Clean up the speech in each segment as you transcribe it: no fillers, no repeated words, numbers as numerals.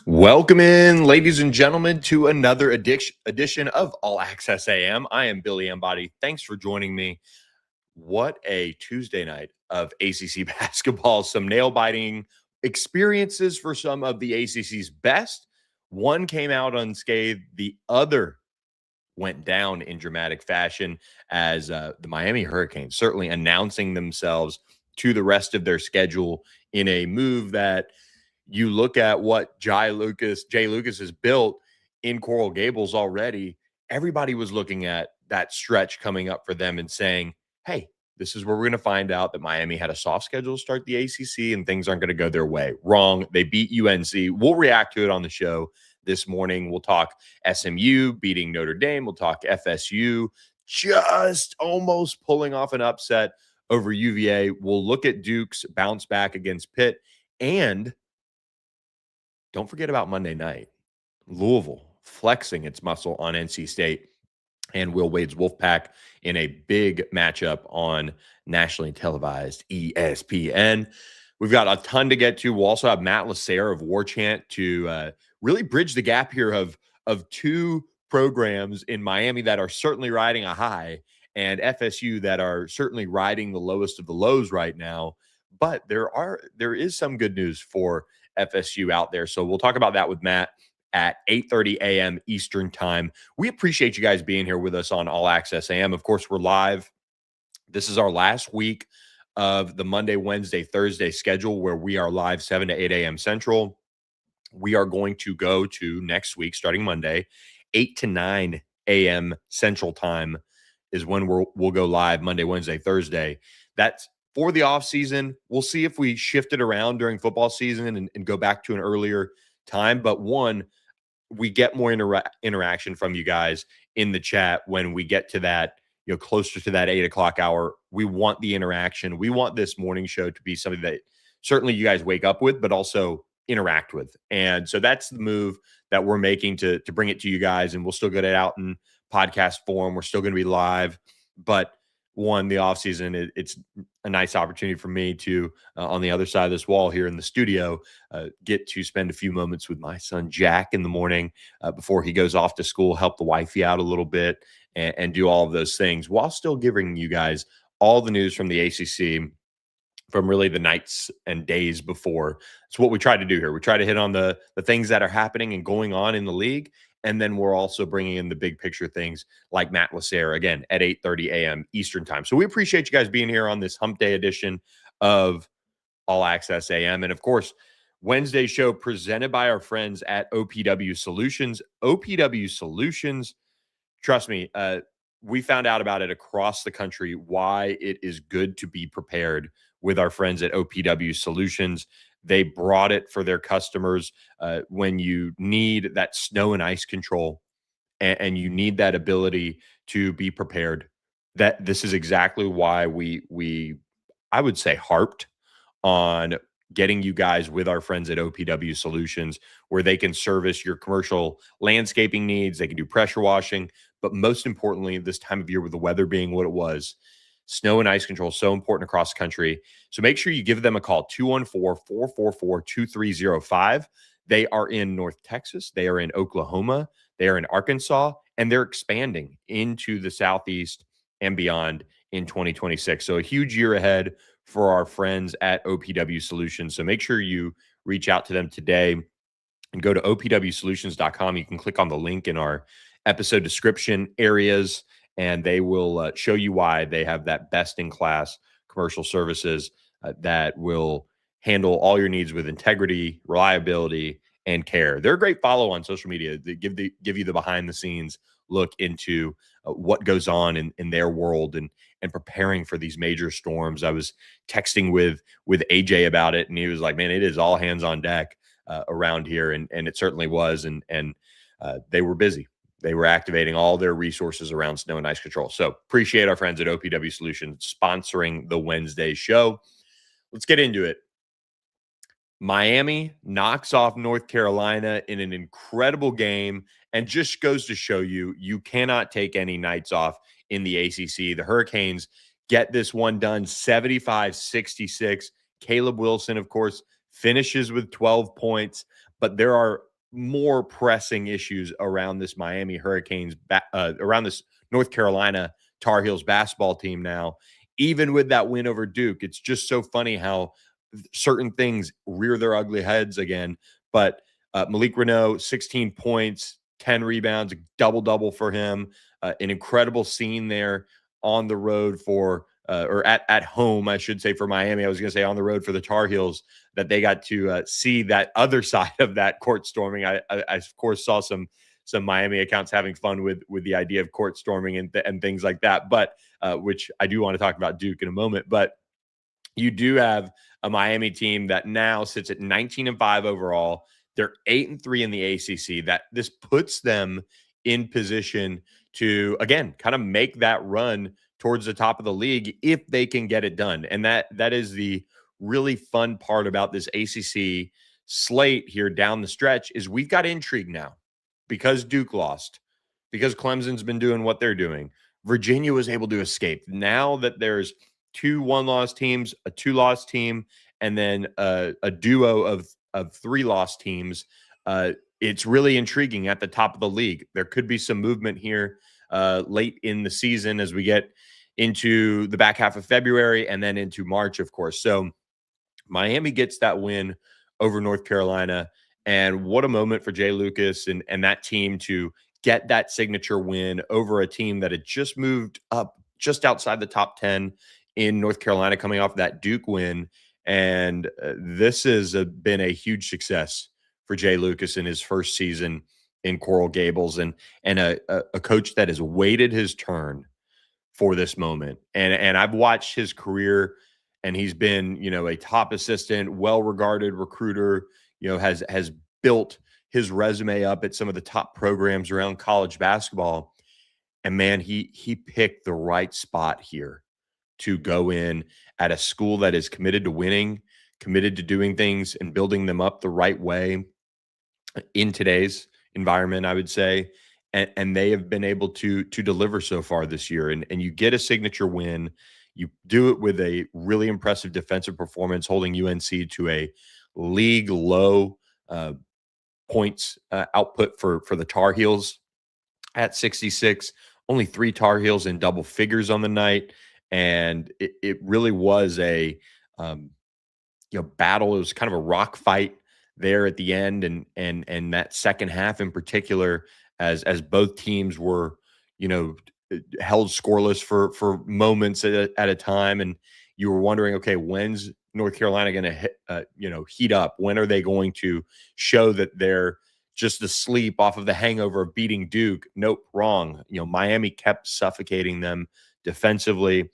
Welcome in, ladies and gentlemen, to another edition of All Access AM. I am Billy Embody. Thanks for joining me. What a Tuesday night of ACC basketball. Some nail-biting experiences for some of the ACC's best. One came out unscathed. The other went down in dramatic fashion as the Miami Hurricanes certainly announcing themselves to the rest of their schedule in a move that you look at what Jay Lucas has built in Coral Gables already. Everybody was looking at that stretch coming up for them and saying, hey, this is where we're going to find out that Miami had a soft schedule to start the ACC and things aren't going to go their way. Wrong. They beat UNC. We'll react to it on the show this morning. We'll talk SMU beating Notre Dame. We'll talk FSU just almost pulling off an upset over UVA. We'll look at Duke's bounce back against Pitt. And don't forget about Monday night. Louisville flexing its muscle on NC State and Will Wade's Wolfpack in a big matchup on nationally televised ESPN. We've got a ton to get to. We'll also have Matt LaSerre of Warchant to really bridge the gap here of two programs in Miami that are certainly riding a high and FSU that are certainly riding the lowest of the lows right now. But there is some good news for FSU out there. So we'll talk about that with Matt at 8:30 a.m. Eastern time. We appreciate you guys being here with us on All Access AM. Of course, we're live. This is our last week of the Monday, Wednesday, Thursday schedule where we are live 7 to 8 a.m. Central. We are going to go to next week, starting Monday, 8 to 9 a.m. Central time is when we'll go live Monday, Wednesday, Thursday. That's for the off season. We'll see if we shift it around during football season and go back to an earlier time. But one, we get more interaction from you guys in the chat when we get to that, closer to that 8 o'clock hour. We want the interaction. We want this morning show to be something that certainly you guys wake up with, but also interact with. And so that's the move that we're making to bring it to you guys. And we'll still get it out in podcast form. We're still going to be live, but one, the off season, it's a nice opportunity for me to, on the other side of this wall here in the studio, get to spend a few moments with my son, Jack, in the morning before he goes off to school, help the wifey out a little bit and do all of those things while still giving you guys all the news from the ACC from really the nights and days before. It's what we try to do here. We try to hit on the things that are happening and going on in the league. And then we're also bringing in the big picture things like Matt LaSerre, again, at 8:30 a.m. Eastern time. So we appreciate you guys being here on this hump day edition of All Access AM. And of course, Wednesday show presented by our friends at OPW Solutions. OPW Solutions, trust me, we found out about it across the country, why it is good to be prepared with our friends at OPW Solutions. They brought it for their customers when you need that snow and ice control and you need that ability to be prepared. That this is exactly why we I would say harped on getting you guys with our friends at OPW Solutions, where they can service your commercial landscaping needs. They can do pressure washing, but most importantly, this time of year with the weather being what it was, snow and ice control is so important across the country. So make sure you give them a call, 214-444-2305. They are in North Texas. They are in Oklahoma. They are in Arkansas, and they're expanding into the Southeast and beyond in 2026. So a huge year ahead for our friends at OPW Solutions. So make sure you reach out to them today and go to opwsolutions.com. You can click on the link in our episode description areas, and they will show you why they have that best-in-class commercial services that will handle all your needs with integrity, reliability, and care. They're a great follow on social media. They give you the behind-the-scenes look into what goes on in their world and preparing for these major storms. I was texting with AJ about it, and he was like, "Man, it is all hands on deck around here," and it certainly was. And they were busy. They were activating all their resources around snow and ice control. So appreciate our friends at OPW Solutions sponsoring the Wednesday show. Let's get into it. Miami knocks off North Carolina in an incredible game and just goes to show you cannot take any nights off in the ACC. The Hurricanes get this one done 75-66. Caleb Wilson, of course, finishes with 12 points, but there are more pressing issues around this Miami Hurricanes, around this North Carolina Tar Heels basketball team now. Even with that win over Duke, it's just so funny how certain things rear their ugly heads again. But Malik Renault, 16 points, 10 rebounds, a double-double for him. An incredible scene there on the road for or at home, I should say, for Miami. I was going to say on the road for the Tar Heels, that they got to see that other side of that court storming. I of course saw some Miami accounts having fun with the idea of court storming and things like that. But which I do want to talk about Duke in a moment. But you do have a Miami team that now sits at 19-5 overall. They're 8-3 in the ACC. That this puts them in position to, again, kind of make that run towards the top of the league if they can get it done. And that is the really fun part about this ACC slate here down the stretch is we've got intrigue now because Duke lost, because Clemson's been doing what they're doing. Virginia was able to escape. Now that there's 2 one-loss teams, a 2-loss team, and then a duo of 3-loss teams, it's really intriguing at the top of the league. There could be some movement here late in the season as we get into the back half of February and then into March, of course. So Miami gets that win over North Carolina. And what a moment for Jay Lucas and that team to get that signature win over a team that had just moved up just outside the top 10 in North Carolina, coming off that Duke win. And this has been a huge success for Jay Lucas in his first season in Coral Gables, and a coach that has waited his turn for this moment. And I've watched his career, and he's been, a top assistant, well-regarded recruiter, has built his resume up at some of the top programs around college basketball. And man, he picked the right spot here to go in at a school that is committed to winning, committed to doing things and building them up the right way in today's environment, I would say. And they have been able to deliver so far this year. And you get a signature win. You do it with a really impressive defensive performance, holding UNC to a league low points output for the Tar Heels at 66. Only 3 Tar Heels in double figures on the night. And it really was a battle. It was kind of a rock fight there at the end, and that second half in particular, as both teams were, held scoreless for moments at a time, and you were wondering, okay, when's North Carolina going to heat up? When are they going to show that they're just asleep off of the hangover of beating Duke? Nope, wrong. Miami kept suffocating them defensively.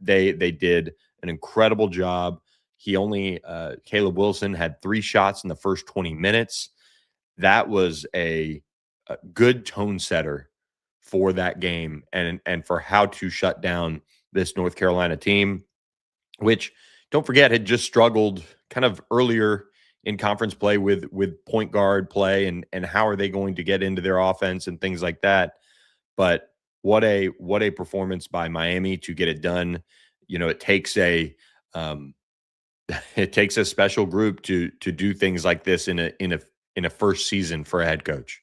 They did an incredible job. Caleb Wilson had 3 shots in the first 20 minutes. That was a good tone setter for that game and for how to shut down this North Carolina team, which, don't forget, had just struggled kind of earlier in conference play with point guard play and how are they going to get into their offense and things like that. But what a performance by Miami to get it done. It takes a special group to do things like this in a first season for a head coach.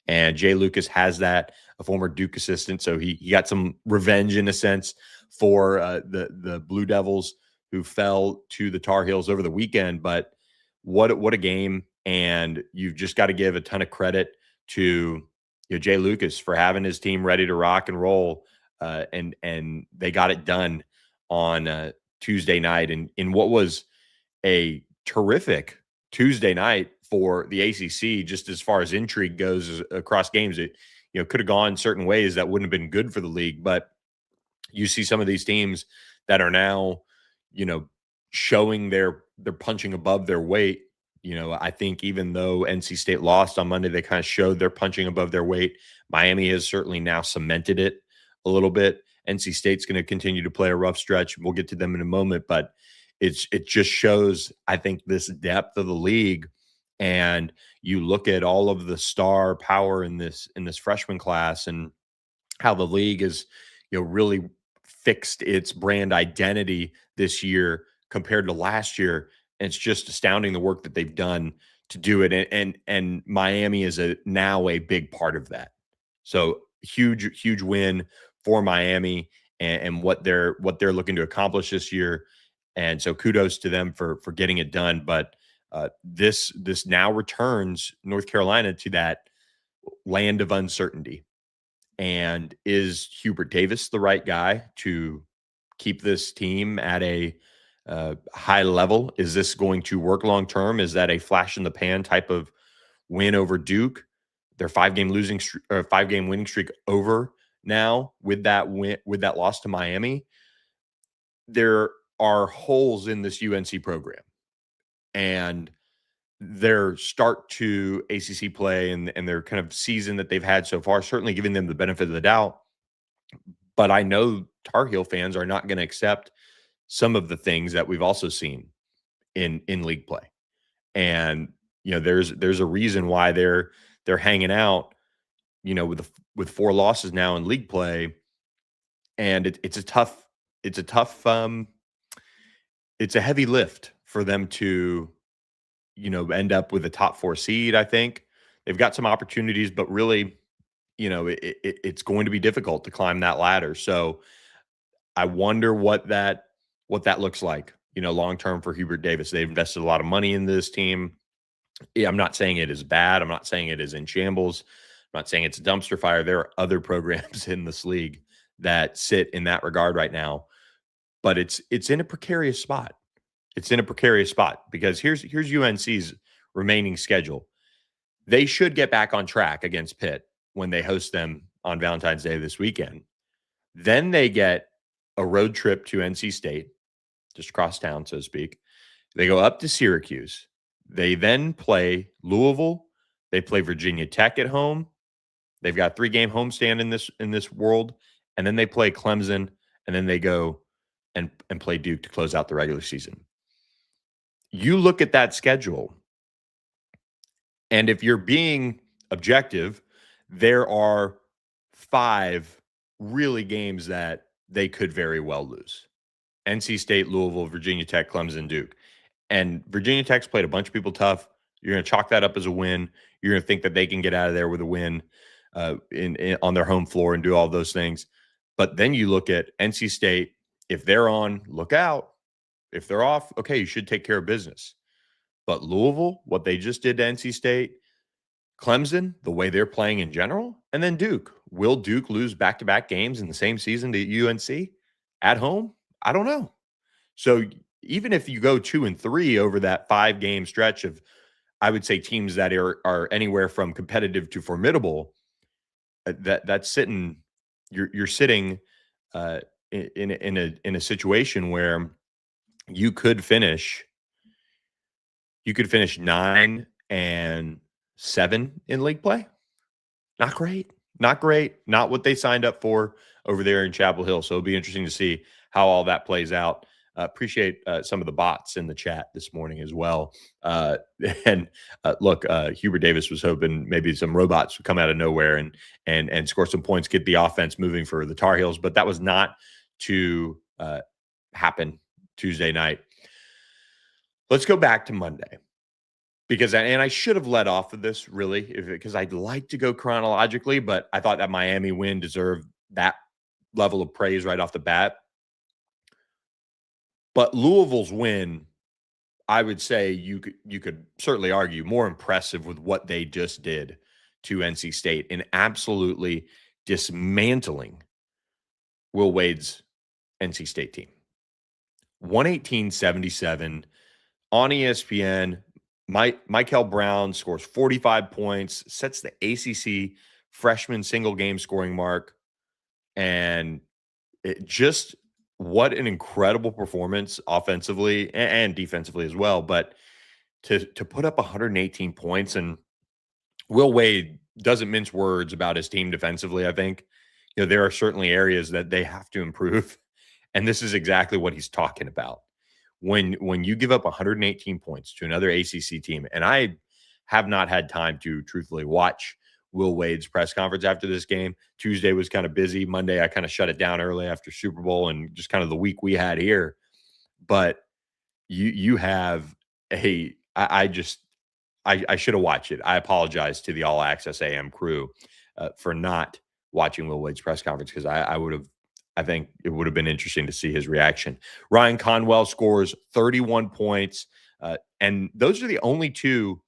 And Jay Lucas has that, a former Duke assistant, so he got some revenge in a sense for the Blue Devils who fell to the Tar Heels over the weekend. But what a game, and you've just got to give a ton of credit to Jay Lucas for having his team ready to rock and roll, and they got it done on Tuesday night in what was a terrific Tuesday night for the ACC. Just as far as intrigue goes across games, it could have gone certain ways that wouldn't have been good for the league. But you see some of these teams that are now showing they're punching above their weight. I think even though NC State lost on Monday, they kind of showed they're punching above their weight. Miami has certainly now cemented it a little bit. NC State's going to continue to play a rough stretch. We'll get to them in a moment, but it just shows, I think, this depth of the league. And you look at all of the star power in this freshman class and how the league is, really fixed its brand identity this year compared to last year. And it's just astounding the work that they've done to do it. And Miami is now a big part of that. So huge win for Miami and what they're looking to accomplish this year. And so kudos to them for getting it done. But this now returns North Carolina to that land of uncertainty. And is Hubert Davis the right guy to keep this team at a high level? Is this going to work long term? Is that a flash in the pan type of win over Duke? Their 5-game winning streak over now with that win, with that loss to Miami. There are holes in this UNC program, and their start to ACC play and their kind of season that they've had so far, certainly giving them the benefit of the doubt. But I know Tar Heel fans are not going to accept some of the things that we've also seen in league play. And there's a reason why they're hanging out, with 4 losses now in league play. And it's a heavy lift for them to end up with a top 4 seed. I think they've got some opportunities, but really, it's going to be difficult to climb that ladder. So I wonder what that looks like, long term for Hubert Davis. They've invested a lot of money in this team. Yeah, I'm not saying it is bad. I'm not saying it is in shambles. I'm not saying it's a dumpster fire. There are other programs in this league that sit in that regard right now, but it's in a precarious spot. It's in a precarious spot because here's UNC's remaining schedule. They should get back on track against Pitt when they host them on Valentine's Day this weekend. Then they get a road trip to NC State, just across town, so to speak. They go up to Syracuse. They then play Louisville. They play Virginia Tech at home. They've got 3-game homestand in this world, and then they play Clemson, and then they go and play Duke to close out the regular season. You look at that schedule, and if you're being objective, there are 5 really games that they could very well lose. NC State, Louisville, Virginia Tech, Clemson, Duke. And Virginia Tech's played a bunch of people tough. You're going to chalk that up as a win. You're going to think that they can get out of there with a win on their home floor and do all those things. But then you look at NC State. If they're on, look out. If they're off, okay, you should take care of business. But Louisville, what they just did to NC State, Clemson, the way they're playing in general, and then Duke. Will Duke lose back-to-back games in the same season to UNC at home? I don't know. So even if you go 2-3 over that 5-game stretch of, I would say, teams that are anywhere from competitive to formidable, that's sitting. You're sitting in a situation where you could finish 9-7 in league play. Not great. Not what they signed up for over there in Chapel Hill. So it'll be interesting to see how all that plays out. Appreciate some of the bots in the chat this morning as well. Look, Hubert Davis was hoping maybe some robots would come out of nowhere and score some points, get the offense moving for the Tar Heels, but that was not to happen Tuesday night. Let's go back to Monday. Because I should have led off of this really, because I'd like to go chronologically, but I thought that Miami win deserved that level of praise right off the bat. But Louisville's win, I would say you could certainly argue more impressive with what they just did to NC State in absolutely dismantling Will Wade's NC State team. 118-77 on ESPN. Michael Brown scores 45 points, sets the ACC freshman single game scoring mark. And what an incredible performance offensively and defensively as well. But to put up 118 points, and Will Wade doesn't mince words about his team defensively. I think, there are certainly areas that they have to improve. And this is exactly what he's talking about. When you give up 118 points to another ACC team, and I have not had time to truthfully watch Will Wade's press conference after this game. Tuesday was kind of busy. Monday, I kind of shut it down early after Super Bowl and just kind of the week we had here. But you have I should have watched it. I apologize to the All Access AM crew for not watching Will Wade's press conference, because I would have. I think it would have been interesting to see his reaction. Ryan Conwell scores 31 points, and those are the only two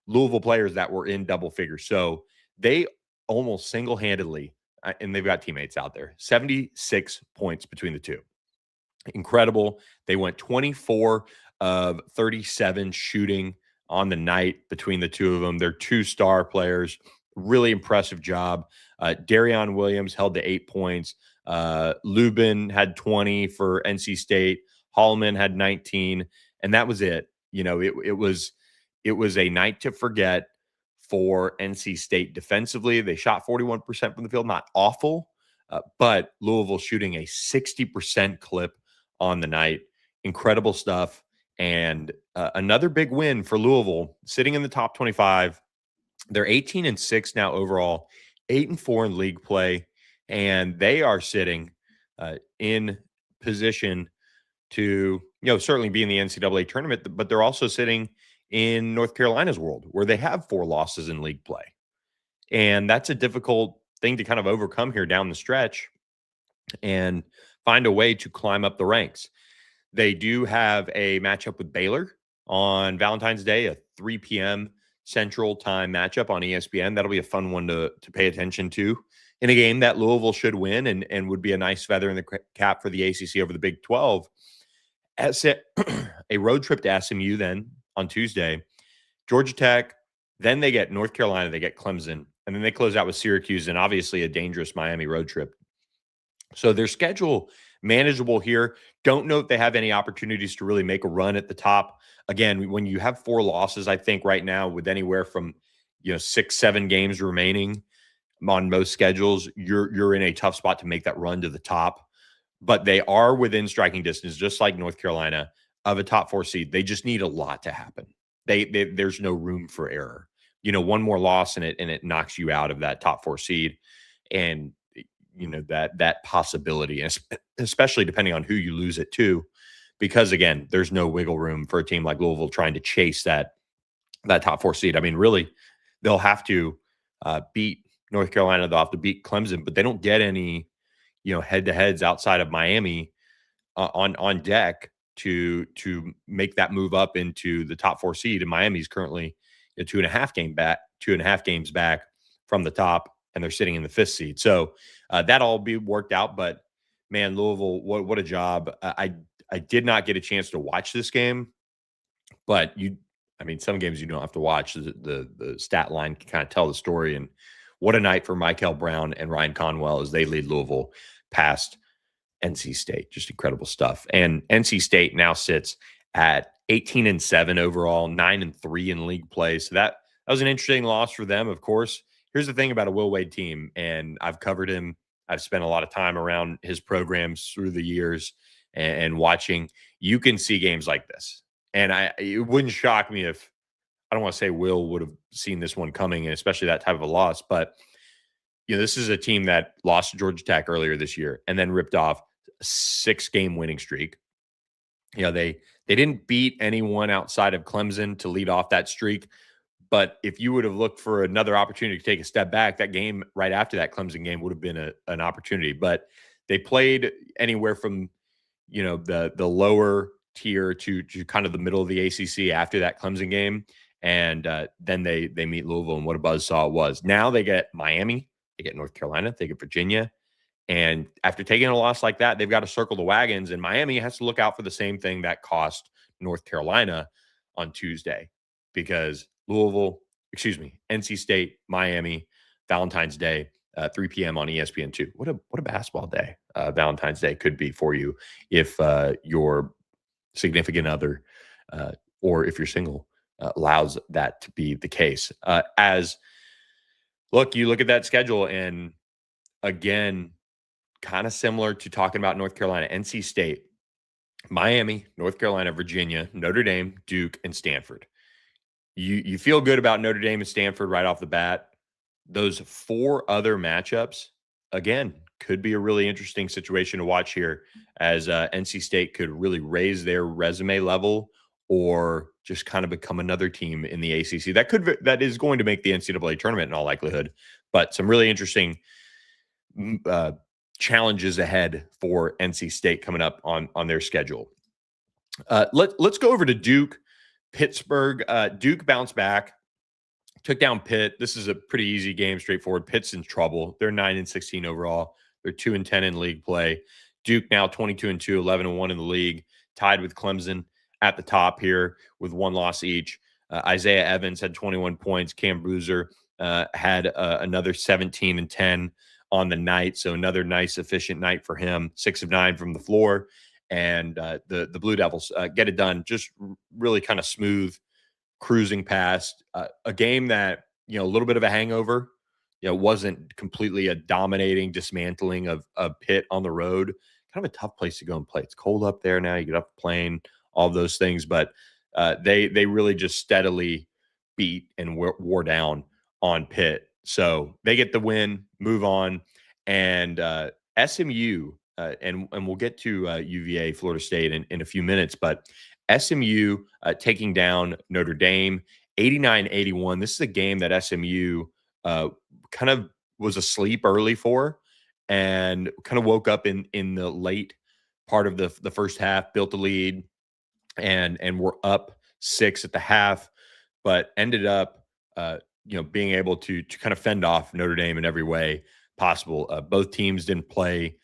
Louisville players that were in double figures. So they almost single-handedly, and they've got teammates out there, 76 points between the two. Incredible. They went 24 of 37 shooting on the night between the two of them. They're two star players. Really impressive job. Darion Williams held to 8 points. Lubin had 20 for NC State. Hallman had 19, and that was it. It was a night to forget for NC State defensively. They shot 41% from the field, not awful, but Louisville shooting a 60% clip on the night. Incredible stuff. And another big win for Louisville, sitting in the top 25. They're 18-6 now overall, 8-4 in league play, and they are sitting in position to, certainly be in the NCAA tournament, but they're also sitting in North Carolina's world, where they have 4 losses in league play. And that's a difficult thing to kind of overcome here down the stretch and find a way to climb up the ranks. They do have a matchup with Baylor on Valentine's Day, a 3 p.m. Central Time matchup on ESPN. That'll be a fun one to pay attention to in a game that Louisville should win and would be a nice feather in the cap for the ACC over the Big 12. A road trip to SMU then on Tuesday, Georgia Tech, then they get North Carolina, they get Clemson, and then they close out with Syracuse and obviously a dangerous Miami road trip. So their schedule manageable here. Don't know if they have any opportunities to really make a run at the top. Again, when you have 4 losses, I think right now with anywhere from 6-7 games remaining on most schedules, you're in a tough spot to make that run to the top. But they are within striking distance, just like North Carolina, of a top 4 seed. They just need a lot to happen. There's no room for error. One more loss and it knocks you out of that top 4 seed, and that possibility, especially depending on who you lose it to, because again, there's no wiggle room for a team like Louisville trying to chase that top 4 seed. I mean, really, they'll have to beat North Carolina. They'll have to beat Clemson, but they don't get any head-to-heads outside of Miami on deck to make that move up into the top 4 seed. And Miami's currently 2.5 games back from the top, and they're sitting in the 5th seed. So that'll all be worked out. But man, Louisville, what a job. I did not get a chance to watch this game, but some games you don't have to watch. The stat line can kind of tell the story. And what a night for Michael Brown and Ryan Conwell as they lead Louisville past NC State. Just incredible stuff. And NC State now sits at 18-7 overall, 9-3 in league play. So that was an interesting loss for them, of course. Here's the thing about a Will Wade team, and I've covered him. I've spent a lot of time around his programs through the years and watching. You can see games like this. And it wouldn't shock me if, I don't want to say Will would have seen this one coming, and especially that type of a loss, but this is a team that lost to Georgia Tech earlier this year and then ripped off a 6-game winning streak. They didn't beat anyone outside of Clemson to lead off that streak. But if you would have looked for another opportunity to take a step back, that game right after that Clemson game would have been an opportunity. But they played anywhere from, the lower tier to kind of the middle of the ACC after that Clemson game. And then they meet Louisville, and what a buzzsaw it was. Now they get Miami, they get North Carolina, they get Virginia. And after taking a loss like that, they've got to circle the wagons. And Miami has to look out for the same thing that cost North Carolina on Tuesday, because NC State, Miami, Valentine's Day, 3 p.m. on ESPN2. What a basketball day Valentine's Day could be for you if your significant other or if you're single allows that to be the case. You look at that schedule, and again, kind of similar to talking about North Carolina, NC State, Miami, North Carolina, Virginia, Notre Dame, Duke, and Stanford. You feel good about Notre Dame and Stanford right off the bat. Those 4 other matchups, again, could be a really interesting situation to watch here, as NC State could really raise their resume level or just kind of become another team in the ACC that is going to make the NCAA tournament in all likelihood. But some really interesting uh, challenges ahead for NC State coming up on their schedule. Let's go over to Duke, Pittsburgh. Duke bounced back, took down Pitt. This is a pretty easy game, straightforward. Pitt's in trouble. They're 9-16 overall. They're 2-10 in league play. Duke now 22-2, 11-1 in the league, tied with Clemson at the top here with one loss each. Isaiah Evans had 21 points. Cam Boozer had another 17-10 on the night. So another nice, efficient night for him. 6 of 9 from the floor. And the Blue Devils get it done. Just really kind of smooth, cruising past a game that, a little bit of a hangover. Wasn't completely a dominating dismantling of Pitt on the road. Kind of a tough place to go and play. It's cold up there now. You get off the plane, all those things. But they really just steadily beat and wore down on Pitt. So they get the win, move on. And SMU, and we'll get to UVA, Florida State in a few minutes, but SMU taking down Notre Dame 89-81. This is a game that SMU kind of was asleep early for and kind of woke up in the late part of the first half, built the lead, and were up 6 at the half, but ended up being able to kind of fend off Notre Dame in every way possible. Both teams didn't play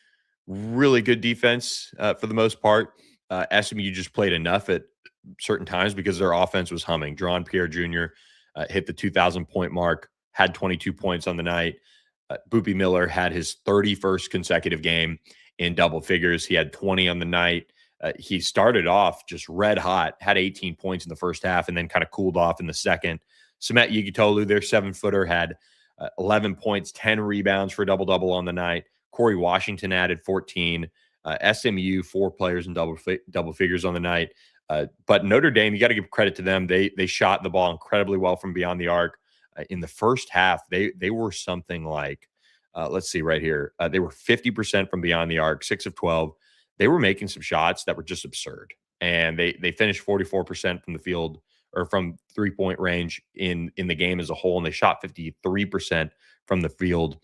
really good defense for the most part. SMU just played enough at certain times because their offense was humming. Deron Pierre Jr. Hit the 2,000-point mark, had 22 points on the night. Boopy Miller had his 31st consecutive game in double figures. He had 20 on the night. He started off just red hot, had 18 points in the first half, and then kind of cooled off in the second. Samet Yigitolu, their 7-footer, had 11 points, 10 rebounds for a double-double on the night. Corey Washington added 14. SMU, 4 players in double figures on the night. But Notre Dame, you got to give credit to them. They shot the ball incredibly well from beyond the arc. In the first half, they were something like, let's see right here. They were 50% from beyond the arc, 6 of 12. They were making some shots that were just absurd. And they finished 44% from the field or from 3-point range in the game as a whole. And they shot 53% from the field.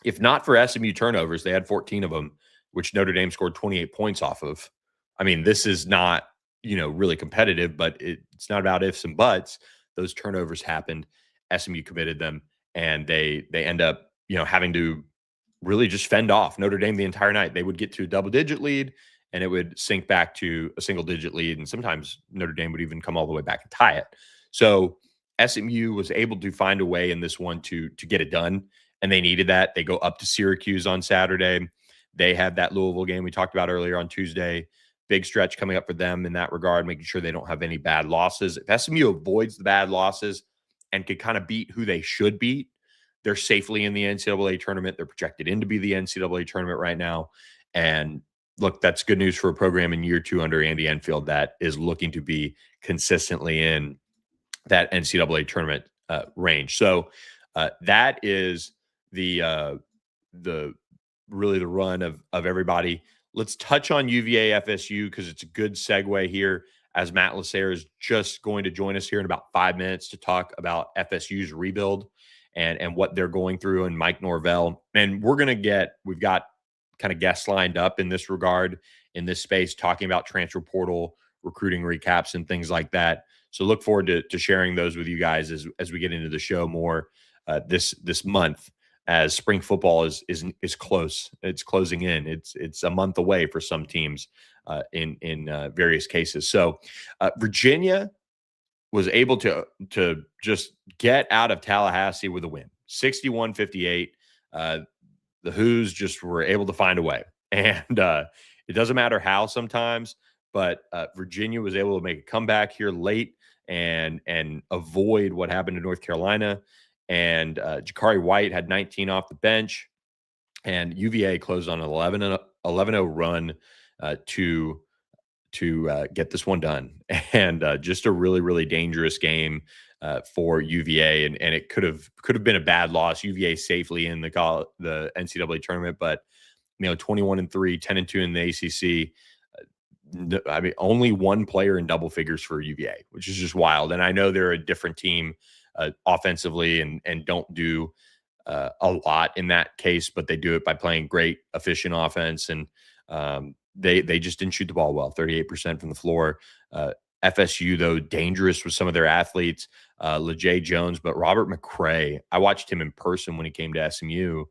If not for SMU turnovers, they had 14 of them, which Notre Dame scored 28 points off of. I mean, this is not, really competitive, but it's not about ifs and buts. Those turnovers happened. SMU committed them, and they end up, having to really just fend off Notre Dame the entire night. They would get to a double-digit lead, and it would sink back to a single-digit lead, and sometimes Notre Dame would even come all the way back and tie it. So SMU was able to find a way in this one to get it done, and they needed that. They go up to Syracuse on Saturday. They have that Louisville game we talked about earlier on Tuesday. Big stretch coming up for them in that regard, making sure they don't have any bad losses. If SMU avoids the bad losses and can kind of beat who they should beat, they're safely in the NCAA tournament. They're projected in to be the NCAA tournament right now. And look, that's good news for a program in year 2 under Andy Enfield that is looking to be consistently in that NCAA tournament range. So that is the really the run of everybody. Let's touch on UVA FSU because it's a good segue here as Matt LaSerre is just going to join us here in about 5 minutes to talk about FSU's rebuild and what they're going through, and Mike Norvell. And we've got kind of guests lined up in this regard, in this space, talking about transfer portal, recruiting recaps, and things like that. So look forward to sharing those with you guys as we get into the show more this month, as spring football is close. It's closing in. It's a month away for some teams in various cases. So Virginia was able to just get out of Tallahassee with a win, 61-58. The Who's just were able to find a way, and it doesn't matter how sometimes, but Virginia was able to make a comeback here late and avoid what happened to North Carolina. And Jakari White had 19 off the bench, and UVA closed on an 11-0 run to get this one done. And just a really, really dangerous game for UVA, and it could have been a bad loss. UVA safely in the NCAA tournament, but 21-3, 10-2 in the ACC. I mean, only one player in double figures for UVA, which is just wild. And I know they're a different team offensively and don't do a lot in that case, but they do it by playing great, efficient offense. And they just didn't shoot the ball well, 38% from the floor. FSU, though, dangerous with some of their athletes, LeJay Jones, but Robert McCray, I watched him in person when he came to SMU,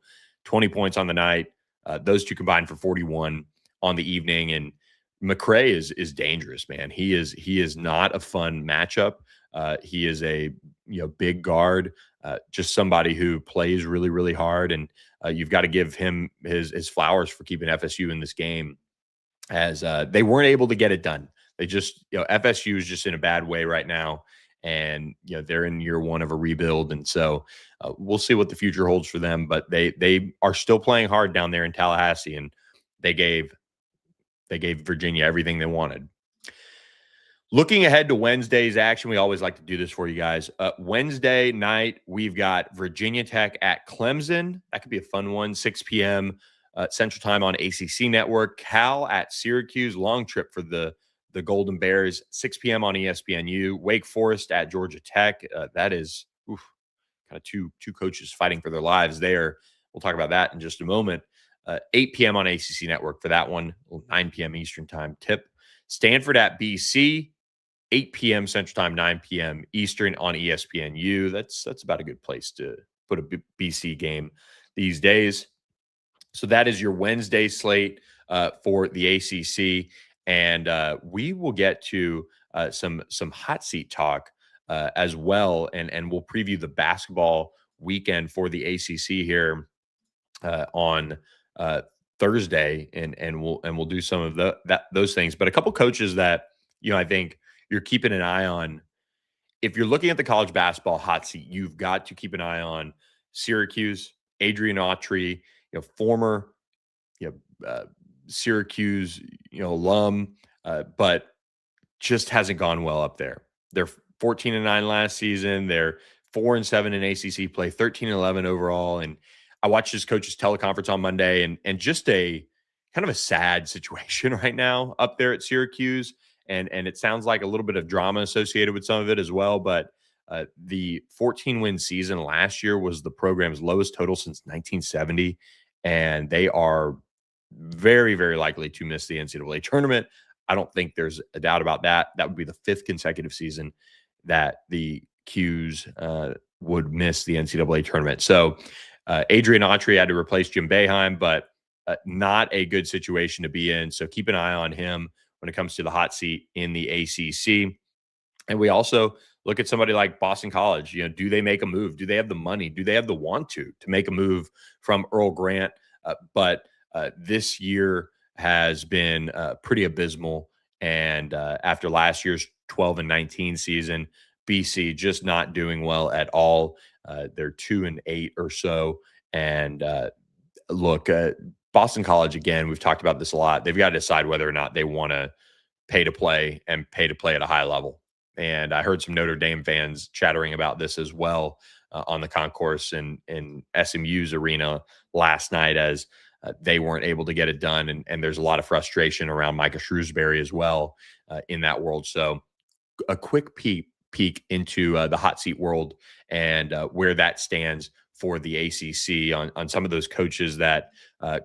20 points on the night. Those two combined for 41 on the evening. And McCray is dangerous, man. He is not a fun matchup. He is a big guard, just somebody who plays really, really hard. And you've got to give him his flowers for keeping FSU in this game, as they weren't able to get it done. They just, FSU is just in a bad way right now. And, they're in year one of a rebuild. And so we'll see what the future holds for them. But they are still playing hard down there in Tallahassee. And they gave Virginia everything they wanted. Looking ahead to Wednesday's action, we always like to do this for you guys. Wednesday night, we've got Virginia Tech at Clemson. That could be a fun one, 6 p.m. Central Time on ACC Network. Cal at Syracuse, long trip for the Golden Bears, 6 p.m. on ESPNU. Wake Forest at Georgia Tech. That is kind of two coaches fighting for their lives there. We'll talk about that in just a moment. 8 p.m. on ACC Network for that one, 9 p.m. Eastern Time tip. Stanford at BC, 8 p.m. Central Time, 9 p.m. Eastern on ESPNU. That's about a good place to put a BC game these days. So that is your Wednesday slate for the ACC. And we will get to some hot seat talk as well. And we'll preview the basketball weekend for the ACC here on Thursday, and we'll do some of those things. But a couple coaches that I think you're keeping an eye on. If you're looking at the college basketball hot seat, you've got to keep an eye on Syracuse, Adrian Autry, former Syracuse alum, but just hasn't gone well up there. They're 14-9 last season. They're 4-7 in ACC play, 13-11 overall. And I watched his coach's teleconference on Monday, and just a kind of a sad situation right now up there at Syracuse. And it sounds like a little bit of drama associated with some of it as well. But the 14-win season last year was the program's lowest total since 1970. And they are very, very likely to miss the NCAA tournament. I don't think there's a doubt about that. That would be the 5th consecutive season that the Qs would miss the NCAA tournament. So Adrian Autry had to replace Jim Boeheim, but not a good situation to be in. So keep an eye on him when it comes to the hot seat in the ACC. And we also look at somebody like Boston College. Do they make a move? Do they have the money? Do they have the want to make a move from Earl Grant? But this year has been pretty abysmal. And after last year's 12-19 season, BC just not doing well at all. They're 2-8 or so. And look, Boston College, again, we've talked about this a lot. They've got to decide whether or not they want to pay to play at a high level. And I heard some Notre Dame fans chattering about this as well on the concourse in SMU's arena last night, as they weren't able to get it done. And there's a lot of frustration around Micah Shrewsbury as well in that world. So a quick peek into the hot seat world and where that stands for the ACC on some of those coaches that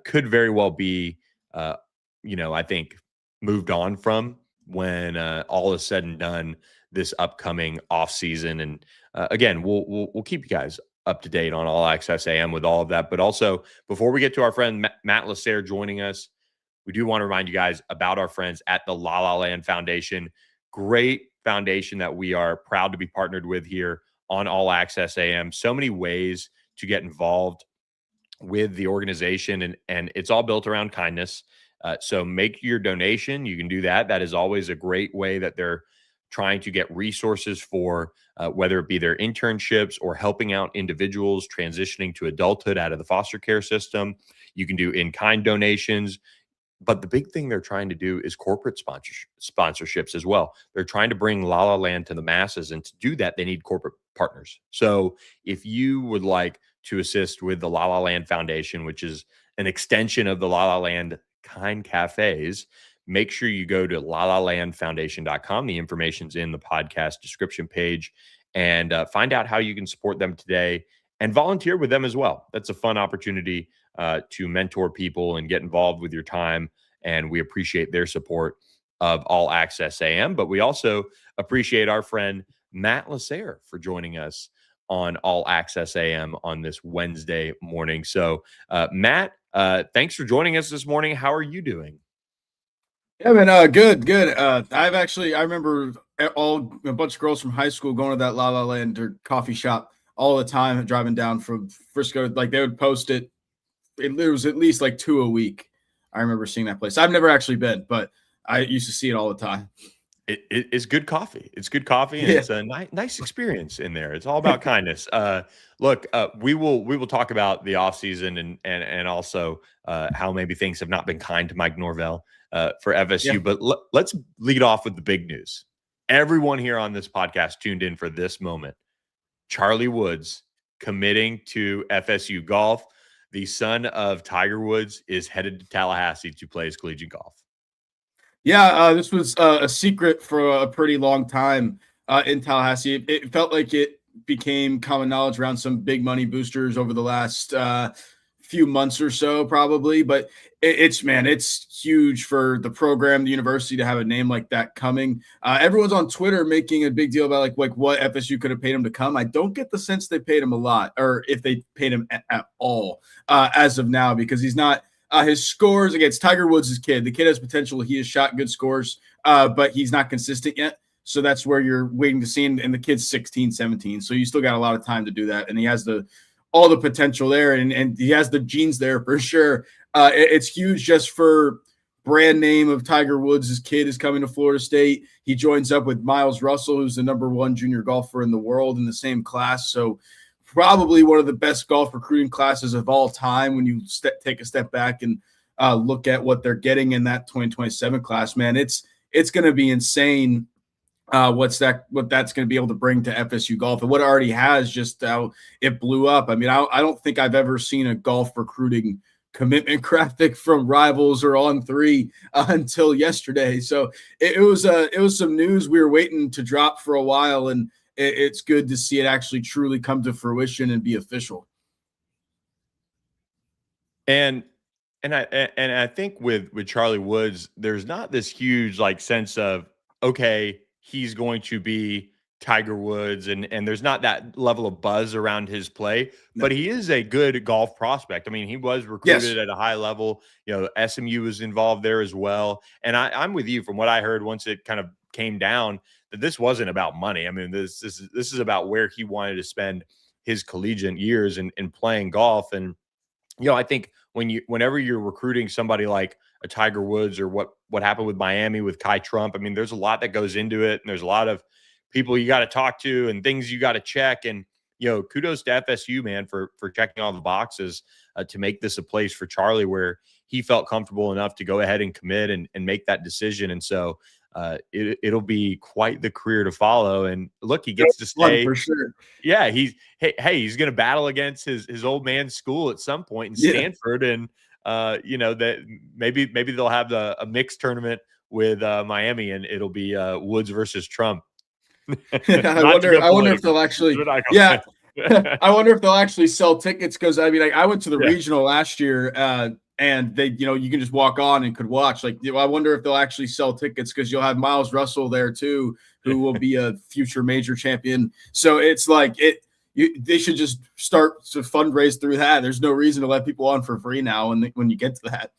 could very well be, I think, moved on from when all is said and done this upcoming offseason. And again, we'll keep you guys up to date on All Access AM with all of that. But also, before we get to our friend Matt LaSerre joining us, we do want to remind you guys about our friends at the La La Land Foundation. Great foundation that we are proud to be partnered with here on All Access AM. So many ways to get involved with the organization, and it's all built around kindness. So make your donation. You can do that. That is always a great way that they're trying to get resources for whether it be their internships or helping out individuals transitioning to adulthood out of the foster care system. You can do in-kind donations. But the big thing they're trying to do is corporate sponsorships as well. They're trying to bring La La Land to the masses. And to do that, they need corporate partners. So if you would like to assist with the La La Land Foundation, which is an extension of the La La Land Kind Cafes, make sure you go to lalalandfoundation.com. The information's in the podcast description page, and find out how you can support them today and volunteer with them as well. That's a fun opportunity to mentor people and get involved with your time. And we appreciate their support of All Access AM. But we also appreciate our friend Matt LaSerre for joining us on All Access AM on this Wednesday morning. So, Matt, thanks for joining us this morning. How are you doing? Yeah, man. Good. I remember a bunch of girls from high school going to that La La Land or coffee shop all the time, driving down from Frisco. Like they would post it. It was at least like 2 a week. I remember seeing that place. I've never actually been, but I used to see it all the time. It's good coffee. It's good coffee, and it's a nice experience in there. It's all about kindness. Look, we will talk about the off season and also how maybe things have not been kind to Mike Norvell for FSU. Yeah. But let's lead off with the big news. Everyone here on this podcast tuned in for this moment. Charlie Woods committing to FSU golf. The son of Tiger Woods is headed to Tallahassee to play his collegiate golf. Yeah, this was a secret for a pretty long time in Tallahassee. It felt like it became common knowledge around some big money boosters over the last few months or so, probably. But it's huge for the program, the university, to have a name like that coming. Everyone's on Twitter making a big deal about like what FSU could have paid him to come. I don't get the sense they paid him a lot, or if they paid him at all as of now, because he's not. His scores against Tiger Woods' kid. The kid has potential. He has shot good scores, but he's not consistent yet. So that's where you're waiting to see. And the kid's 16, 17. So you still got a lot of time to do that. And he has all the potential there. And he has the genes there for sure. It's huge just for brand name of Tiger Woods' kid is coming to Florida State. He joins up with Miles Russell, who's the #1 junior golfer in the world in the same class. So probably one of the best golf recruiting classes of all time when you take a step back and look at what they're getting in that 2027 class. Man, it's going to be insane what that's going to be able to bring to FSU golf, and what it already has, just how it blew up. I mean, I don't think I've ever seen a golf recruiting commitment graphic from Rivals or On3 until yesterday. So it was some news we were waiting to drop for a while, and it's good to see it actually truly come to fruition and be official. And I think with Charlie Woods, there's not this huge like sense of, okay, he's going to be Tiger Woods, and there's not that level of buzz around his play, but he is a good golf prospect. I mean, he was recruited at a high level. You know, SMU was involved there as well. And I'm with you from what I heard once it kind of came down, that this wasn't about money. I mean, this is about where he wanted to spend his collegiate years in playing golf. And, you know, I think whenever you're recruiting somebody like a Tiger Woods, or what happened with Miami with Kai Trump, I mean, there's a lot that goes into it, and there's a lot of people you got to talk to and things you got to check. And, you know, kudos to FSU, man, for checking all the boxes to make this a place for Charlie where he felt comfortable enough to go ahead and commit and make that decision. And so it'll be quite the career to follow. And look, he gets to stay for sure. Yeah, he's going to battle against his old man's school at some point in Stanford, and you know, that maybe they'll have a mixed tournament with Miami, and it'll be Woods versus Trump. I wonder if they'll actually. Yeah, I wonder if they'll actually sell tickets, because I mean, I went to the regional last year. And they, you know, you can just walk on and could watch. Like, I wonder if they'll actually sell tickets, because you'll have Miles Russell there too, who will be a future major champion. So it's like they should just start to fundraise through that. There's no reason to let people on for free now when you get to that.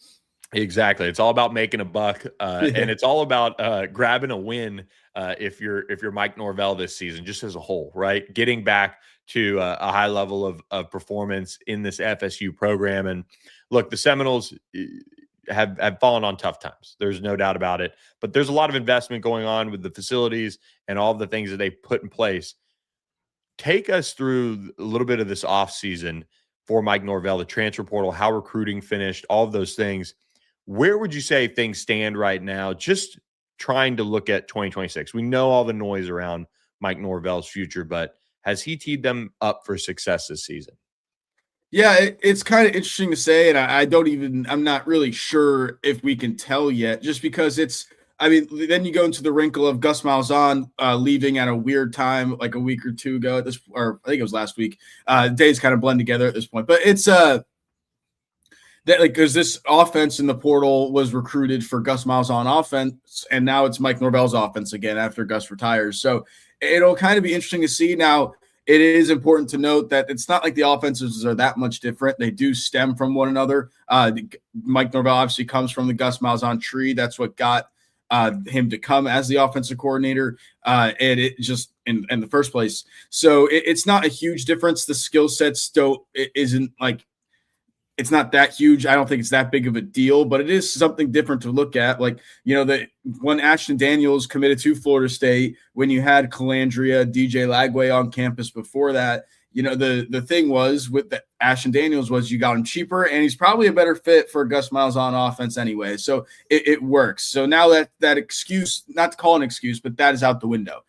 Exactly. It's all about making a buck, and it's all about grabbing a win if you're Mike Norvell this season, just as a whole, right? Getting back to a high level of performance in this FSU program. And look, the Seminoles have fallen on tough times. There's no doubt about it. But there's a lot of investment going on with the facilities and all the things that they put in place. Take us through a little bit of this offseason for Mike Norvell, the transfer portal, how recruiting finished, all of those things. Where would you say things stand right now, just trying to look at 2026? We know all the noise around Mike Norvell's future, but has he teed them up for success this season? Yeah, it's kind of interesting to say, and I'm not really sure if we can tell yet, just because I mean, then you go into the wrinkle of Gus Malzahn leaving at a weird time, like a week or two ago or I think it was last week. Days kind of blend together at this point, but it's that like because this offense in the portal was recruited for Gus Malzahn offense, and now it's Mike Norvell's offense again after Gus retires. So it'll kind of be interesting to see. Now, it is important to note that it's not like the offenses are that much different. They do stem from one another. Mike Norvell obviously comes from the Gus Malzahn tree. That's what got him to come as the offensive coordinator, and it just in the first place. So it's not a huge difference. The skill set still isn't like it's not that huge. I don't think it's that big of a deal, but it is something different to look at. Like, when Ashton Daniels committed to Florida State, when you had Calandria, DJ Lagway on campus before that, the thing was with the Ashton Daniels was you got him cheaper, and he's probably a better fit for Gus Malzahn offense anyway. So it works. So now that excuse, not to call an excuse, but that is out the window.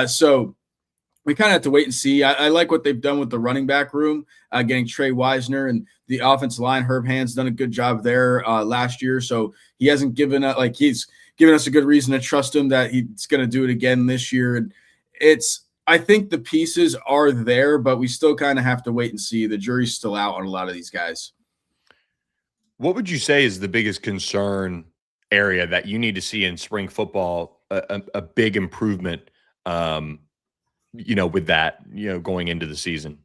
So we kind of have to wait and see. I like what they've done with the running back room, getting Trey Wisner, and the offensive line. Herb Hand's done a good job there last year. So he hasn't he's given us a good reason to trust him that he's going to do it again this year. And I think the pieces are there, but we still kind of have to wait and see. The jury's still out on a lot of these guys. What would you say is the biggest concern area that you need to see in spring football, a big improvement, with that, going into the season?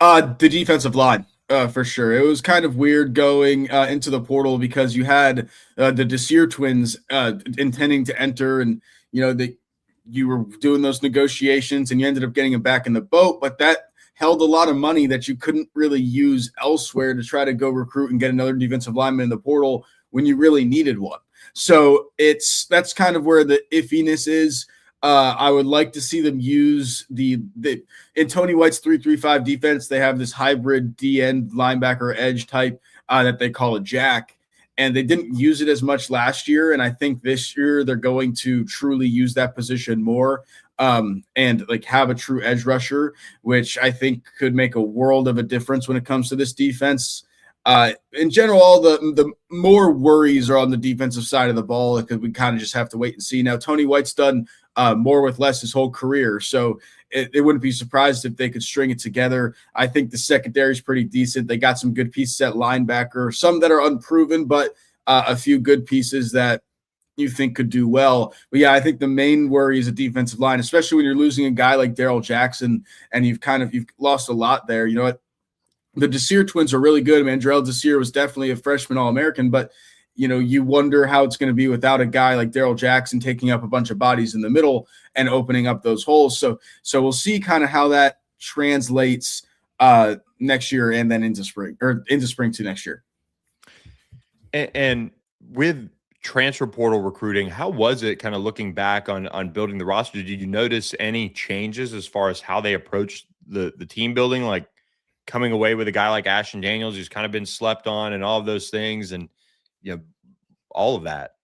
The defensive line, for sure. It was kind of weird going into the portal because you had the LaSerre twins intending to enter, and you were doing those negotiations, and you ended up getting them back in the boat, but that held a lot of money that you couldn't really use elsewhere to try to go recruit and get another defensive lineman in the portal when you really needed one. So that's kind of where the iffiness is. I would like to see them use the in Tony White's 3-3-5 defense. They have this hybrid D-end linebacker edge type that they call a jack, and they didn't use it as much last year. And I think this year they're going to truly use that position more and like have a true edge rusher, which I think could make a world of a difference when it comes to this defense. In general, all the more worries are on the defensive side of the ball because we kind of just have to wait and see. Now, Tony White's done more with less his whole career, so it wouldn't be surprised if they could string it together. I think the secondary is pretty decent. They got some good pieces at linebacker, some that are unproven, but a few good pieces that you think could do well. But yeah, I think the main worry is a defensive line, especially when you're losing a guy like Darrell Jackson, and you've lost a lot there. You know what? The LaSerre twins are really good. Mandrell LaSerre was definitely a freshman All-American, but you wonder how it's going to be without a guy like Darrell Jackson taking up a bunch of bodies in the middle and opening up those holes. So we'll see kind of how that translates next year and then into spring to next year. And with transfer portal recruiting, how was it kind of looking back on building the roster? Did you notice any changes as far as how they approached the team building, like coming away with a guy like Ashton Daniels, who's kind of been slept on and all of those things, and all of that?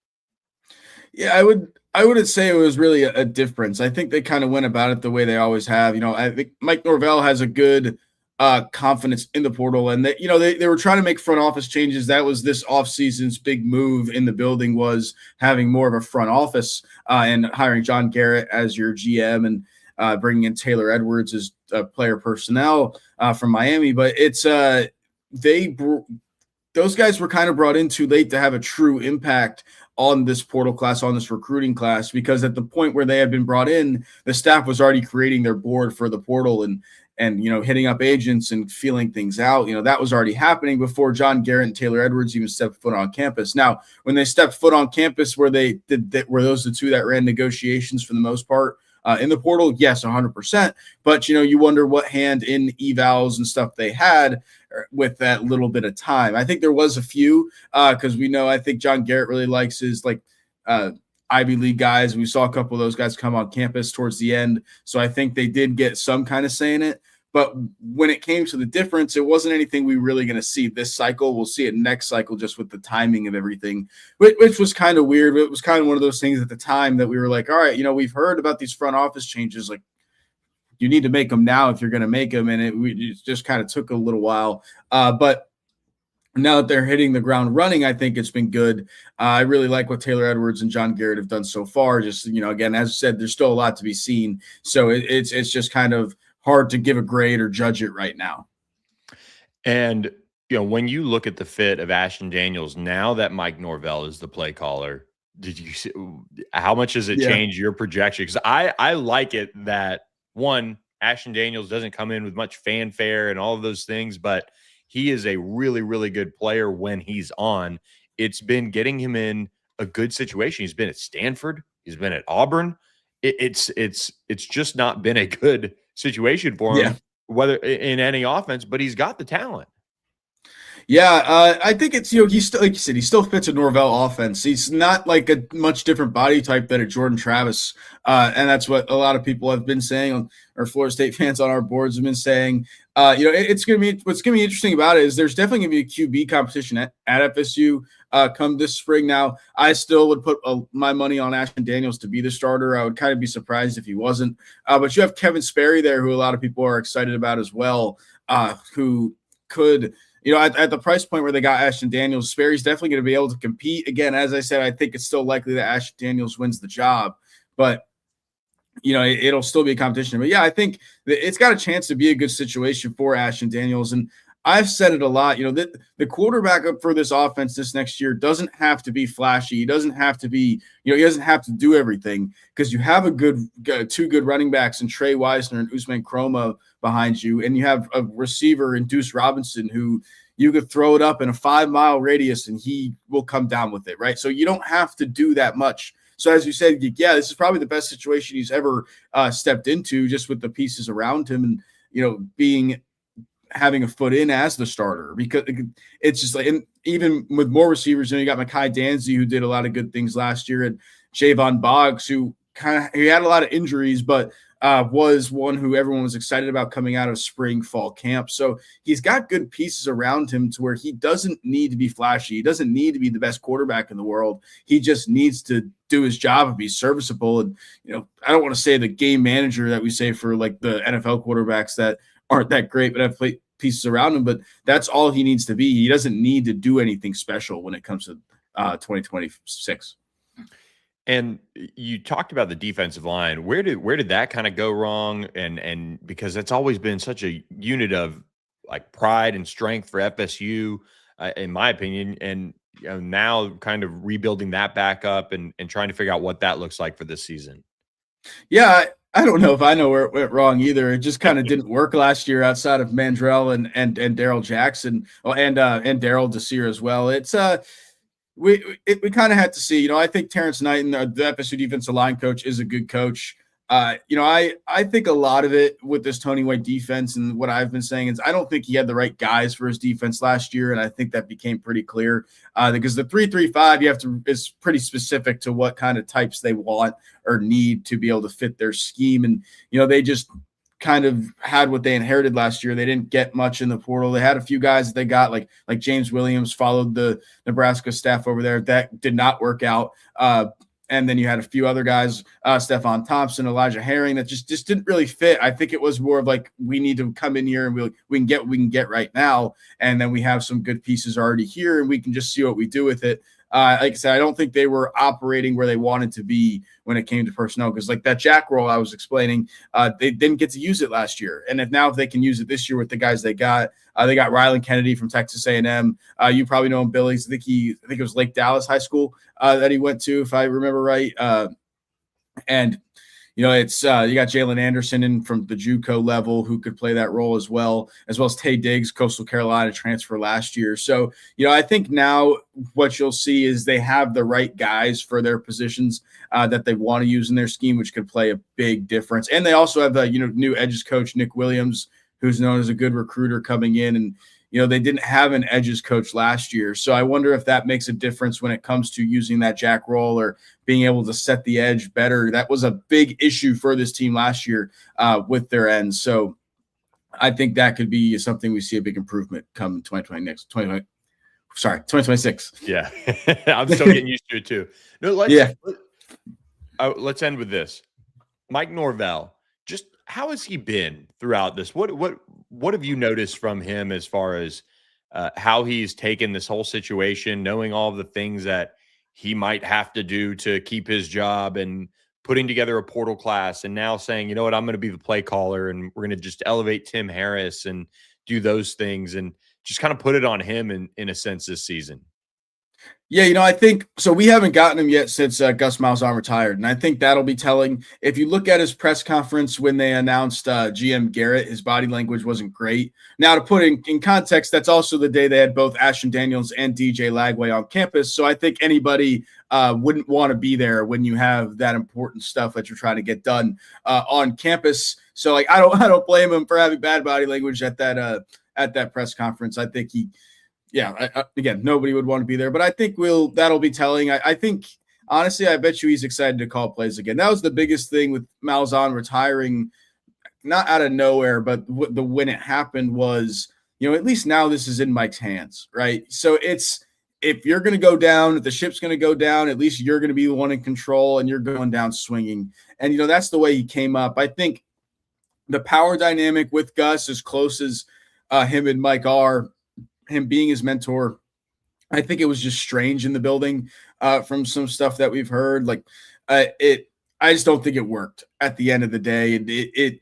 Yeah, I wouldn't say it was really a difference. I think they kind of went about it the way they always have. I think Mike Norvell has a good confidence in the portal, and they were trying to make front office changes. That was this offseason's big move in the building, was having more of a front office and hiring John Garrett as your GM and bringing in Taylor Edwards as player personnel from Miami. But those guys were kind of brought in too late to have a true impact on this portal class, on this recruiting class, because at the point where they had been brought in, the staff was already creating their board for the portal and hitting up agents and feeling things out. That was already happening before John Garrett and Taylor Edwards even stepped foot on campus. Now, when they stepped foot on campus, were those the two that ran negotiations for the most part in the portal? Yes, 100%. But you wonder what hand in evals and stuff they had with that little bit of time. I think there was a few because I think John Garrett really likes his Ivy League guys. We saw a couple of those guys come on campus towards the end. So I think they did get some kind of say in it. But when it came to the difference, it wasn't anything we really going to see this cycle. We'll see it next cycle just with the timing of everything, which was kind of weird. It was kind of one of those things at the time that we were like, all right, we've heard about these front office changes. Like, you need to make them now if you're going to make them. And it just kind of took a little while. But now that they're hitting the ground running, I think it's been good. I really like what Taylor Edwards and John Garrett have done so far. Just, again, as I said, there's still a lot to be seen. So it's just kind of hard to give a grade or judge it right now. And, when you look at the fit of Ashton Daniels, now that Mike Norvell is the play caller, did you see how much does it change your projection? Because I like it that, one, Ashton Daniels doesn't come in with much fanfare and all of those things, but he is a really, really good player when he's on. It's been getting him in a good situation. He's been at Stanford. He's been at Auburn. It's just not been a good situation for him, whether in any offense, but he's got the talent. Yeah, I think it's, he's still, like you said, he still fits a Norvell offense. He's not like a much different body type than a Jordan Travis. And that's what a lot of people have been saying, or Florida State fans on our boards have been saying. What's going to be interesting about it is there's definitely going to be a QB competition at FSU come this spring. Now, I still would put my money on Ashton Daniels to be the starter. I would kind of be surprised if he wasn't. But you have Kevin Sperry there, who a lot of people are excited about as well, who could – at the price point where they got Ashton Daniels, Sperry's definitely going to be able to compete. Again, as I said, I think it's still likely that Ashton Daniels wins the job, but it'll still be a competition. But yeah, I think it's got a chance to be a good situation for Ashton Daniels. And I've said it a lot, the quarterback up for this offense this next year doesn't have to be flashy. He doesn't have to be, he doesn't have to do everything, because you have two good running backs in Trey Wisner and Usman Chroma behind you. And you have a receiver in Deuce Robinson who you could throw it up in a 5-mile radius and he will come down with it. Right. So you don't have to do that much. So as you said, this is probably the best situation he's ever stepped into, just with the pieces around him and, having a foot in as the starter, because it's just like, and even with more receivers, you got Mekhi Danzy, who did a lot of good things last year, and Javon Boggs, who he had a lot of injuries, but was one who everyone was excited about coming out of spring fall camp. So he's got good pieces around him to where he doesn't need to be flashy. He doesn't need to be the best quarterback in the world. He just needs to do his job and be serviceable. And, I don't want to say the game manager that we say for like the NFL quarterbacks that aren't that great, but have played pieces around him, but that's all he needs to be. He doesn't need to do anything special when it comes to 2026. And you talked about the defensive line. Where did that kind of go wrong? And because that's always been such a unit of like pride and strength for FSU, in my opinion, and now kind of rebuilding that back up and trying to figure out what that looks like for this season. Yeah, I don't know if I know where it went wrong either. It just kind of didn't work last year outside of Mandrell and Daryl Jackson, and Daryl Desir as well. It's we kind of had to see. I think Terrence Knighton, the FSU defensive line coach, is a good coach. I think a lot of it with this Tony White defense, and what I've been saying is I don't think he had the right guys for his defense last year, and I think that became pretty clear because the 3-3-5 is pretty specific to what kind of types they want or need to be able to fit their scheme, and they just kind of had what they inherited last year. They didn't get much in the portal. They had a few guys that they got, like James Williams followed the Nebraska staff over there. That did not work out. And then you had a few other guys, Stephon Thompson, Elijah Herring, that just didn't really fit. I think it was more of like, we need to come in here and we can get what we can get right now. And then we have some good pieces already here and we can just see what we do with it. Like I said, I don't think they were operating where they wanted to be when it came to personnel, because like that jack roll I was explaining, they didn't get to use it last year. And if they can use it this year with the guys they got Rylan Kennedy from Texas A&M. You probably know him, Billy. I think it was Lake Dallas High School that he went to, if I remember right. And it's you got Jalen Anderson in from the JUCO level who could play that role as well as Tay Diggs, Coastal Carolina transfer last year. So, I think now what you'll see is they have the right guys for their positions that they want to use in their scheme, which could play a big difference. And they also have the, new edges coach, Nick Williams, who's known as a good recruiter coming in. And, they didn't have an edges coach last year. So I wonder if that makes a difference when it comes to using that jack roll or being able to set the edge better. That was a big issue for this team last year with their ends. So I think that could be something we see a big improvement come 2026. Yeah. I'm still getting used to it too. No, let's end with this. Mike Norvell, Just how has he been throughout this? What have you noticed from him as far as how he's taken this whole situation, knowing all of the things that he might have to do to keep his job, and putting together a portal class, and now saying, you know what, I'm going to be the play caller, and we're going to just elevate Tim Harris and do those things, and just kind of put it on him in a sense this season. Yeah, I think so. We haven't gotten him yet since Gus Malzahn retired, and I think that'll be telling. If you look at his press conference when they announced GM Garrett, his body language wasn't great. Now, to put in context, that's also the day they had both Ashton Daniels and DJ Lagway on campus. So I think anybody wouldn't want to be there when you have that important stuff that you're trying to get done on campus. So I don't blame him for having bad body language at that press conference. I think again, nobody would want to be there, but I think that'll be telling. I think, honestly, I bet you he's excited to call plays again. That was the biggest thing with Malzahn retiring, not out of nowhere, but when it happened was, at least now this is in Mike's hands, right? So if you're going to go down, if the ship's going to go down, at least you're going to be the one in control, and you're going down swinging. And, that's the way he came up. I think the power dynamic with Gus, as close as him and Mike are, him being his mentor, I think it was just strange in the building from some stuff that we've heard. I just don't think it worked at the end of the day. It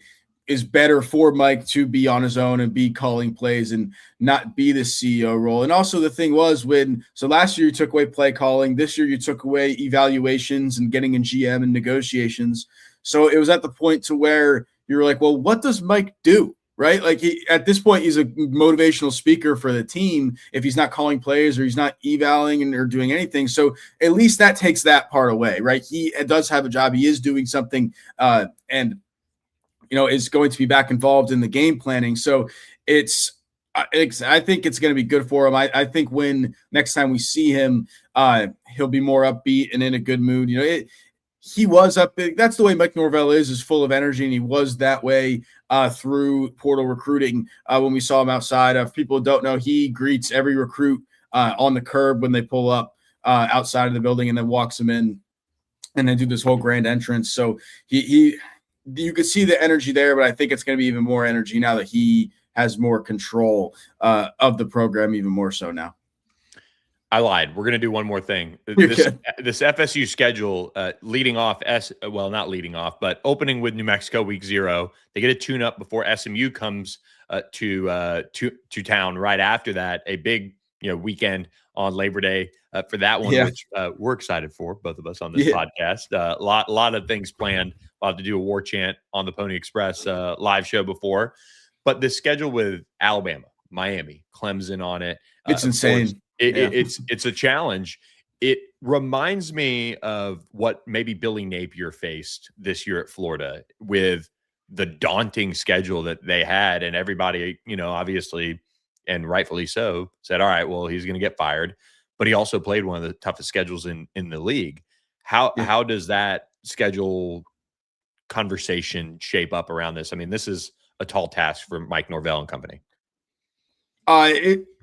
is better for Mike to be on his own and be calling plays and not be the CEO role. And also the thing was last year you took away play calling. This year you took away evaluations and getting in GM and negotiations. So it was at the point to where you were like, well, what does Mike do? Right? At this point, he's a motivational speaker for the team if he's not calling plays or he's not evaling or doing anything. So at least that takes that part away, right? He does have a job. He is doing something and is going to be back involved in the game planning. So I think it's going to be good for him. I think when next time we see him, he'll be more upbeat and in a good mood. He was up big. That's the way Mike Norvell is full of energy, and he was that way through portal recruiting. When we saw him outside, if people don't know, he greets every recruit on the curb when they pull up outside of the building, and then walks them in, and then do this whole grand entrance. So you could see the energy there, but I think it's going to be even more energy now that he has more control of the program, even more so now. I lied. We're going to do one more thing. This FSU schedule, leading off, not leading off, but opening with New Mexico week 0. They get a tune-up before SMU comes to town right after that. A big weekend on Labor Day for that one, which we're excited for, both of us on this podcast. A lot of things planned. We'll have to do a Warchant on the Pony Express live show before. But this schedule with Alabama, Miami, Clemson on it. It's insane. It's a challenge. It reminds me of what maybe Billy Napier faced this year at Florida with the daunting schedule that they had, and everybody, obviously, and rightfully so, said, all right, well, he's going to get fired. But he also played one of the toughest schedules in the league. How does that schedule conversation shape up around this? I mean, this is a tall task for Mike Norvell and company.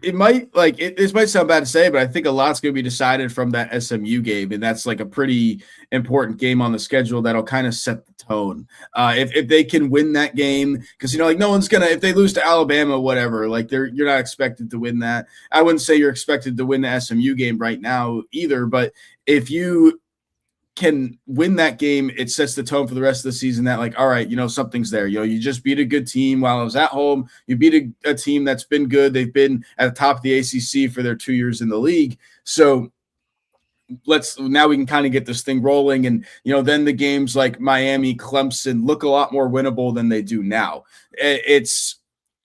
It might this might sound bad to say, but I think a lot's going to be decided from that SMU game, and that's a pretty important game on the schedule that'll kind of set the tone. If they can win that game, because no one's gonna, if they lose to Alabama, whatever, you're not expected to win that. I wouldn't say you're expected to win the SMU game right now either, but if you can win that game, it sets the tone for the rest of the season that all right, something's there. You just beat a good team while I was at home. You beat a team that's been good. They've been at the top of the ACC for their 2 years in the league. So now we can kind of get this thing rolling. And, then the games like Miami, Clemson look a lot more winnable than they do now. I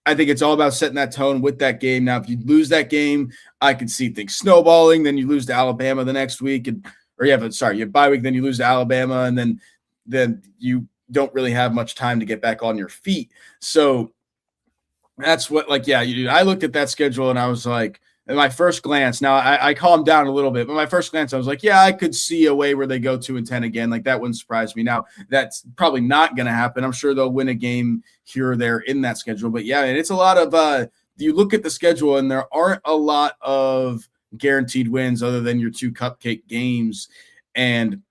think it's all about setting that tone with that game. Now, if you lose that game, I could see things snowballing. Then you lose to Alabama the next week, you have a bye week, then you lose to Alabama, and then you don't really have much time to get back on your feet. So that's what, I looked at that schedule and I was like, at my first glance, now I calmed down a little bit, but my first glance, I was like, I could see a way where they go 2-10 again. That wouldn't surprise me. Now, that's probably not going to happen. I'm sure they'll win a game here or there in that schedule. But and it's a lot of you look at the schedule and there aren't a lot of guaranteed wins other than your 2 cupcake games. And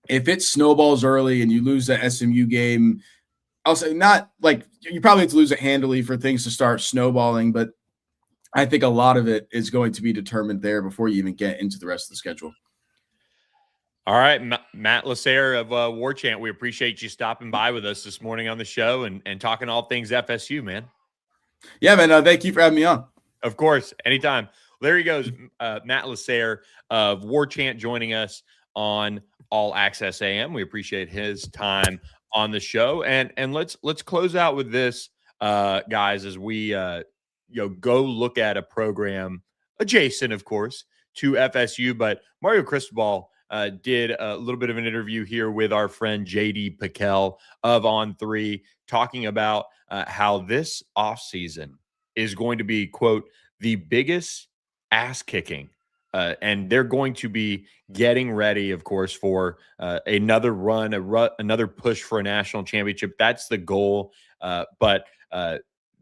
if it snowballs early and you lose the SMU game, I'll say not like you probably have to lose it handily for things to start snowballing, but I think a lot of it is going to be determined there before you even get into the rest of the schedule. All right, Matt LaSerre of Warchant, we appreciate you stopping by with us this morning on the show and talking all things FSU, man. Yeah, man. Thank you for having me on. Of course, anytime. There he goes, Matt LaSerre of Warchant joining us on All Access AM. We appreciate his time on the show, and let's close out with this, guys, as we go look at a program adjacent, of course, to FSU. But Mario Cristobal did a little bit of an interview here with our friend JD Piquel of On3, talking about how this offseason is going to be, quote, the biggest ass kicking. And they're going to be getting ready, of course, for another run, another push for a national championship. That's the goal. But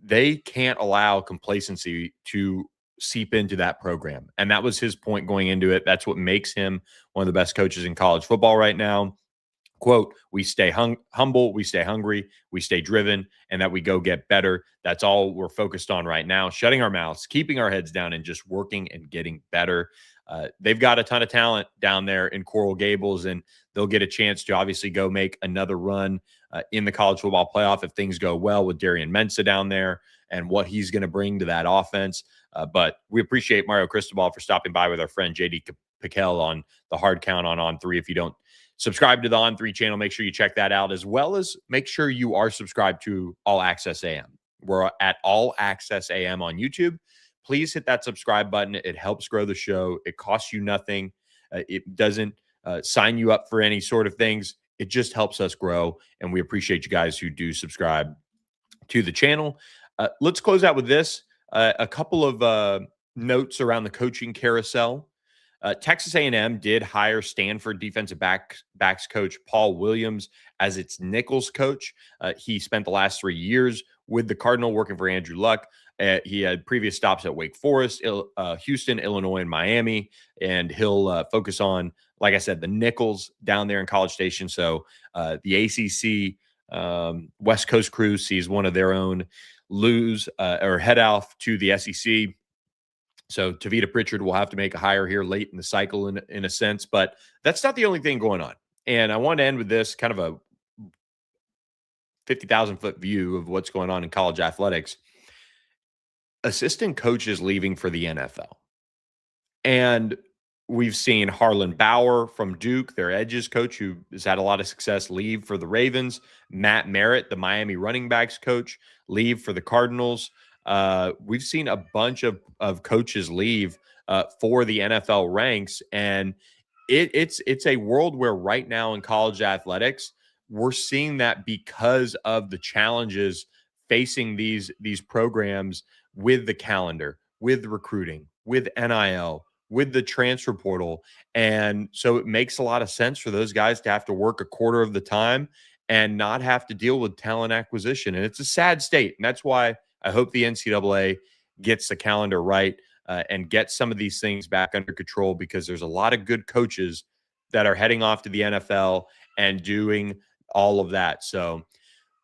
they can't allow complacency to seep into that program. And that was his point going into it. That's what makes him one of the best coaches in college football right now. Quote, we stay humble, we stay hungry, we stay driven, and that we go get better. That's all we're focused on right now, shutting our mouths, keeping our heads down, and just working and getting better. They've got a ton of talent down there in Coral Gables, and they'll get a chance to obviously go make another run in the college football playoff if things go well with Darian Mensah down there and what he's going to bring to that offense. But we appreciate Mario Cristobal for stopping by with our friend JD Piquel on the Hard Count on On3. If you don't subscribe to the On3 channel, make sure you check that out, as well as make sure you are subscribed to All Access AM. We're at All Access AM on YouTube. Please hit that subscribe button. It helps grow the show. It costs you nothing. It doesn't sign you up for any sort of things. It just helps us grow, and we appreciate you guys who do subscribe to the channel. Let's close out with this. A couple of notes around the coaching carousel. Texas A&M did hire Stanford defensive backs coach Paul Williams as its Nichols coach. He spent the last 3 years with the Cardinal working for Andrew Luck. He had previous stops at Wake Forest, Houston, Illinois, and Miami, and he'll focus on, like I said, the Nichols down there in College Station. So the ACC West Coast crew sees one of their own lose or head off to the SEC. So Tavita Pritchard will have to make a hire here late in the cycle in a sense, but that's not the only thing going on. And I want to end with this kind of a 50,000-foot view of what's going on in college athletics. Assistant coaches leaving for the NFL. And we've seen Harlan Bauer from Duke, their edges coach, who has had a lot of success, leave for the Ravens. Matt Merritt, the Miami running backs coach, leave for the Cardinals. We've seen a bunch of coaches leave for the NFL ranks, and it's a world where right now in college athletics, we're seeing that because of the challenges facing these programs with the calendar, with recruiting, with NIL, with the transfer portal. And so it makes a lot of sense for those guys to have to work a quarter of the time and not have to deal with talent acquisition. And it's a sad state. And that's why I hope the NCAA gets the calendar right and gets some of these things back under control, because there's a lot of good coaches that are heading off to the NFL and doing all of that. So,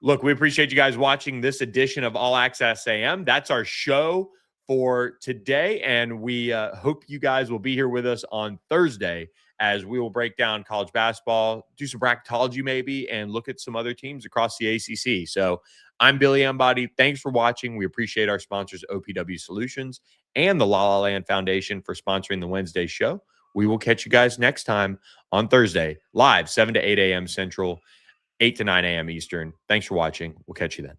look, we appreciate you guys watching this edition of All Access AM. That's our show for today, and we hope you guys will be here with us on Thursday as we will break down college basketball, do some bracketology maybe, and look at some other teams across the ACC. So I'm Billy Embody. Thanks for watching. We appreciate our sponsors, OPW Solutions and the La La Land Foundation, for sponsoring the Wednesday show. We will catch you guys next time on Thursday, live 7 to 8 a.m. Central, 8 to 9 a.m. Eastern. Thanks for watching. We'll catch you then.